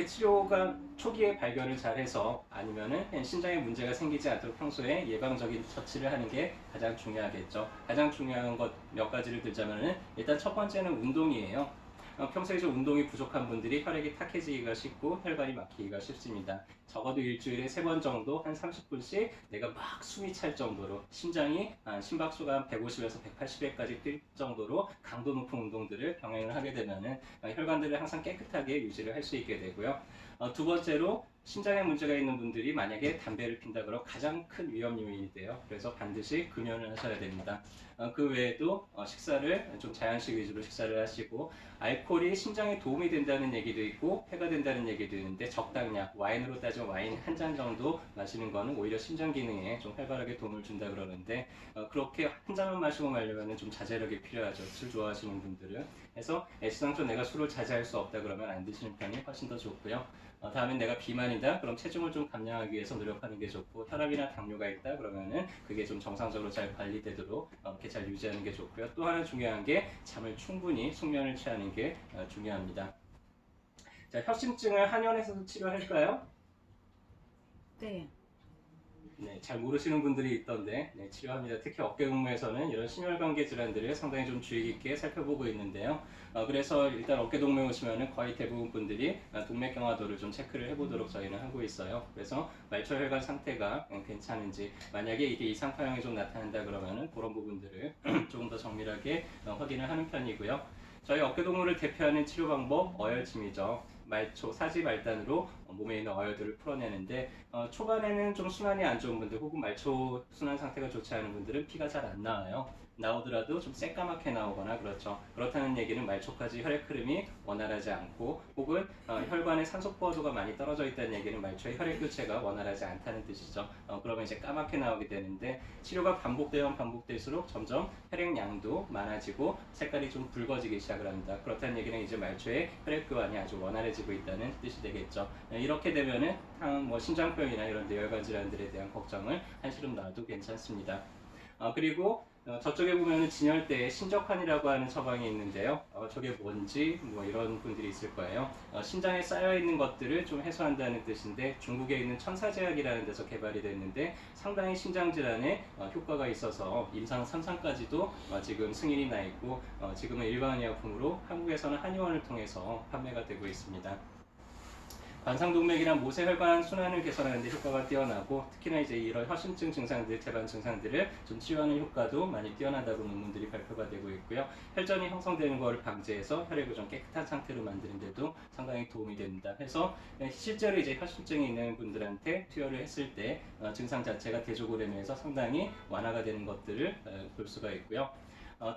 치료가 초기에 발견을 잘해서 아니면은 심장에 문제가 생기지 않도록 평소에 예방적인 처치를 하는 게 가장 중요하겠죠. 가장 중요한 것 몇 가지를 들자면은 일단 첫 번째는 운동이에요. 평소에 좀 운동이 부족한 분들이 혈액이 탁해지기가 쉽고 혈관이 막히기가 쉽습니다. 적어도 일주일에 3번 정도 한 30분씩 내가 막 숨이 찰 정도로 심장이 심박수가 한 150에서 180회까지 뛸 정도로 강도 높은 운동들을 병행을 하게 되면은 혈관들을 항상 깨끗하게 유지를 할 수 있게 되고요. 두 번째로 심장에 문제가 있는 분들이 만약에 담배를 핀다 그러면 가장 큰 위험 요인이 돼요. 그래서 반드시 금연을 하셔야 됩니다. 그 외에도 식사를 좀 자연식 위주로 식사를 하시고 알코올이 심장에 도움이 된다는 얘기도 있고 해가 된다는 얘기도 있는데 적당량, 와인으로 따지면 와인 한 잔 정도 마시는 거는 오히려 심장 기능에 좀 활발하게 도움을 준다 그러는데 그렇게 한 잔만 마시고 말려면 좀 자제력이 필요하죠. 술 좋아하시는 분들은. 그래서 애시당초 내가 술을 자제할 수 없다 그러면 안 드시는 편이 훨씬 더 좋고요. 다음에 내가 비만이다 그럼 체중을 좀 감량하기 위해서 노력하는 게 좋고 혈압이나 당뇨가 있다 그러면은 그게 좀 정상적으로 잘 관리되도록 이렇게 잘 유지하는 게 좋고요. 또 하나 중요한 게 잠을 충분히 숙면을 취하는 게 중요합니다. 자, 협심증을 한의원에서도 치료할까요? 네. 네, 잘 모르시는 분들이 있던데 치료합니다. 특히 어깨 동무에서는 이런 심혈관계 질환들을 상당히 좀 주의 깊게 살펴보고 있는데요. 그래서 일단 어깨 동무에 오시면은 거의 대부분 분들이 동맥경화도를 좀 체크를 해보도록 저희는 하고 있어요. 그래서 말초혈관 상태가 괜찮은지 만약에 이게 이상파형이 좀 나타난다 그러면은 그런 부분들을 조금 더 정밀하게 확인을 하는 편이고요. 저희 어깨 동무를 대표하는 치료 방법 어혈침이죠. 말초, 사지 말단으로 몸에 있는 어혈들을 풀어내는데 초반에는 좀 순환이 안 좋은 분들 혹은 말초 순환 상태가 좋지 않은 분들은 피가 잘 안 나와요. 나오더라도 좀 새까맣게 나오거나 그렇죠. 그렇다는 얘기는 말초까지 혈액 흐름이 원활하지 않고 혹은 혈관의 산소 포화도가 많이 떨어져 있다는 얘기는 말초의 혈액 교체가 원활하지 않다는 뜻이죠. 그러면 이제 까맣게 나오게 되는데 치료가 반복되면 반복될수록 점점 혈액량도 많아지고 색깔이 좀 붉어지기 시작을 합니다. 그렇다는 얘기는 이제 말초의 혈액 교환이 아주 원활해지고 있다는 뜻이 되겠죠. 이렇게 되면은 뭐 심장병이나 이런 뇌혈관 질환들에 대한 걱정을 한시름 놔도 괜찮습니다. 그리고 저쪽에 보면은 진열대에 신적환이라고 하는 처방이 있는데요. 저게 뭔지 뭐 이런 분들이 있을 거예요. 신장에 쌓여 있는 것들을 좀 해소한다는 뜻인데 중국에 있는 천사제약이라는 데서 개발이 됐는데 상당히 심장 질환에 효과가 있어서 임상 3상까지도 지금 승인이 나 있고 지금은 일반 의약품으로 한국에서는 한의원을 통해서 판매가 되고 있습니다. 관상동맥이랑 모세혈관 순환을 개선하는 데 효과가 뛰어나고 특히나 이제 이런 협심증 증상들, 재반 증상들을 좀 치유하는 효과도 많이 뛰어나다고 논문들이 발표가 되고 있고요. 혈전이 형성되는 것을 방지해서 혈액을 좀 깨끗한 상태로 만드는 데도 상당히 도움이 됩니다. 그래서 실제로 이제 협심증이 있는 분들한테 투여를 했을 때 증상 자체가 대조고렴에서 상당히 완화가 되는 것들을 볼 수가 있고요.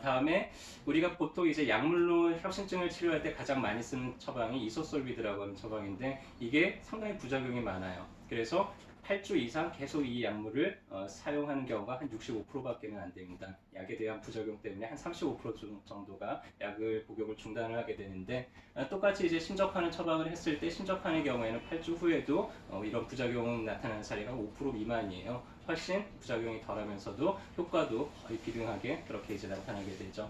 다음에 우리가 보통 이제 약물로 협심증을 치료할 때 가장 많이 쓰는 처방이 이소솔비드라고 하는 처방인데 이게 상당히 부작용이 많아요. 그래서 8주 이상 계속 이 약물을 사용하는 경우가 한 65%밖에는 안 됩니다. 약에 대한 부작용 때문에 한 35% 정도가 약을 복용을 중단을 하게 되는데 똑같이 이제 신적하는 처방을 했을 때 신적하는 경우에는 8주 후에도 이런 부작용 나타나는 사례가 5% 미만이에요. 훨씬 부작용이 덜하면서도 효과도 거의 비등하게 그렇게 이제 나타나게 되죠.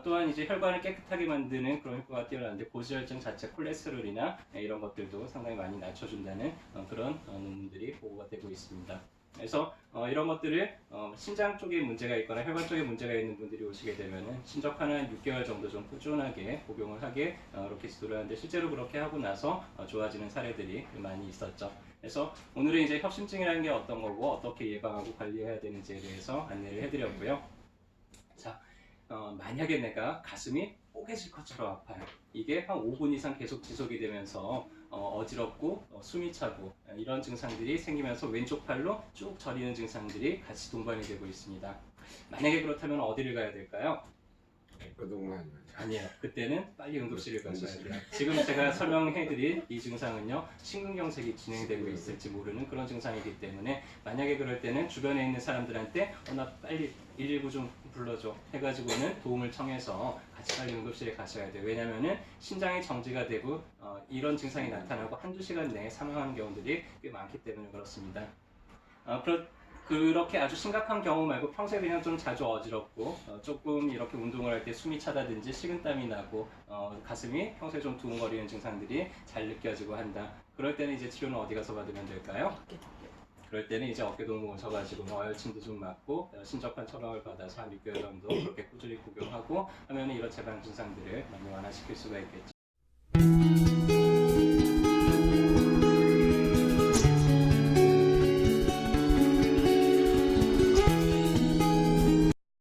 또한 이제 혈관을 깨끗하게 만드는 그런 효과가 뛰어나는데 고지혈증 자체 콜레스테롤이나 이런 것들도 상당히 많이 낮춰준다는 그런 논문들이 보고가 되고 있습니다. 그래서 이런 것들을 심장 쪽에 문제가 있거나 혈관 쪽에 문제가 있는 분들이 오시게 되면은 신적하는 한 6개월 정도 좀 꾸준하게 복용을 하게 이렇게 지도를 하는데 실제로 그렇게 하고 나서 좋아지는 사례들이 많이 있었죠. 그래서 오늘은 이제 협심증이라는 게 어떤 거고 어떻게 예방하고 관리해야 되는지에 대해서 안내를 해드렸고요. 자, 만약에 내가 가슴이 뽀개질 것처럼 아파요. 이게 한 5분 이상 계속 지속이 되면서 어지럽고 숨이 차고 이런 증상들이 생기면서 왼쪽 팔로 쭉 저리는 증상들이 같이 동반이 되고 있습니다. 만약에 그렇다면 어디를 가야 될까요? 그동안 아니에요. 그때는 빨리 응급실을 가셔야 돼요. 지금 제가 설명해드린 이 증상은요, 심근경색이 진행되고 있을지 모르는 그런 증상이기 때문에 만약에 그럴 때는 주변에 있는 사람들한테 나 빨리 119 좀 불러줘 해가지고는 도움을 청해서 같이 빨리 응급실에 가셔야 돼요. 왜냐면은 심장이 정지가 되고 이런 증상이 나타나고 한두 시간 내에 사망하는 경우들이 꽤 많기 때문에 그렇습니다. 그렇게 아주 심각한 경우 말고 평소에 그냥 좀 자주 어지럽고 조금 이렇게 운동을 할 때 숨이 차다든지 식은땀이 나고 가슴이 평소에 좀 두근거리는 증상들이 잘 느껴지고 한다. 그럴 때는 이제 치료는 어디 가서 받으면 될까요? 그럴 때는 이제 어깨동무 오셔가지고 어혈침도 좀 맞고 신접한 처방을 받아서 한 6개월 정도 그렇게 꾸준히 복용하고 하면 이런 재방 증상들을 많이 완화시킬 수가 있겠죠.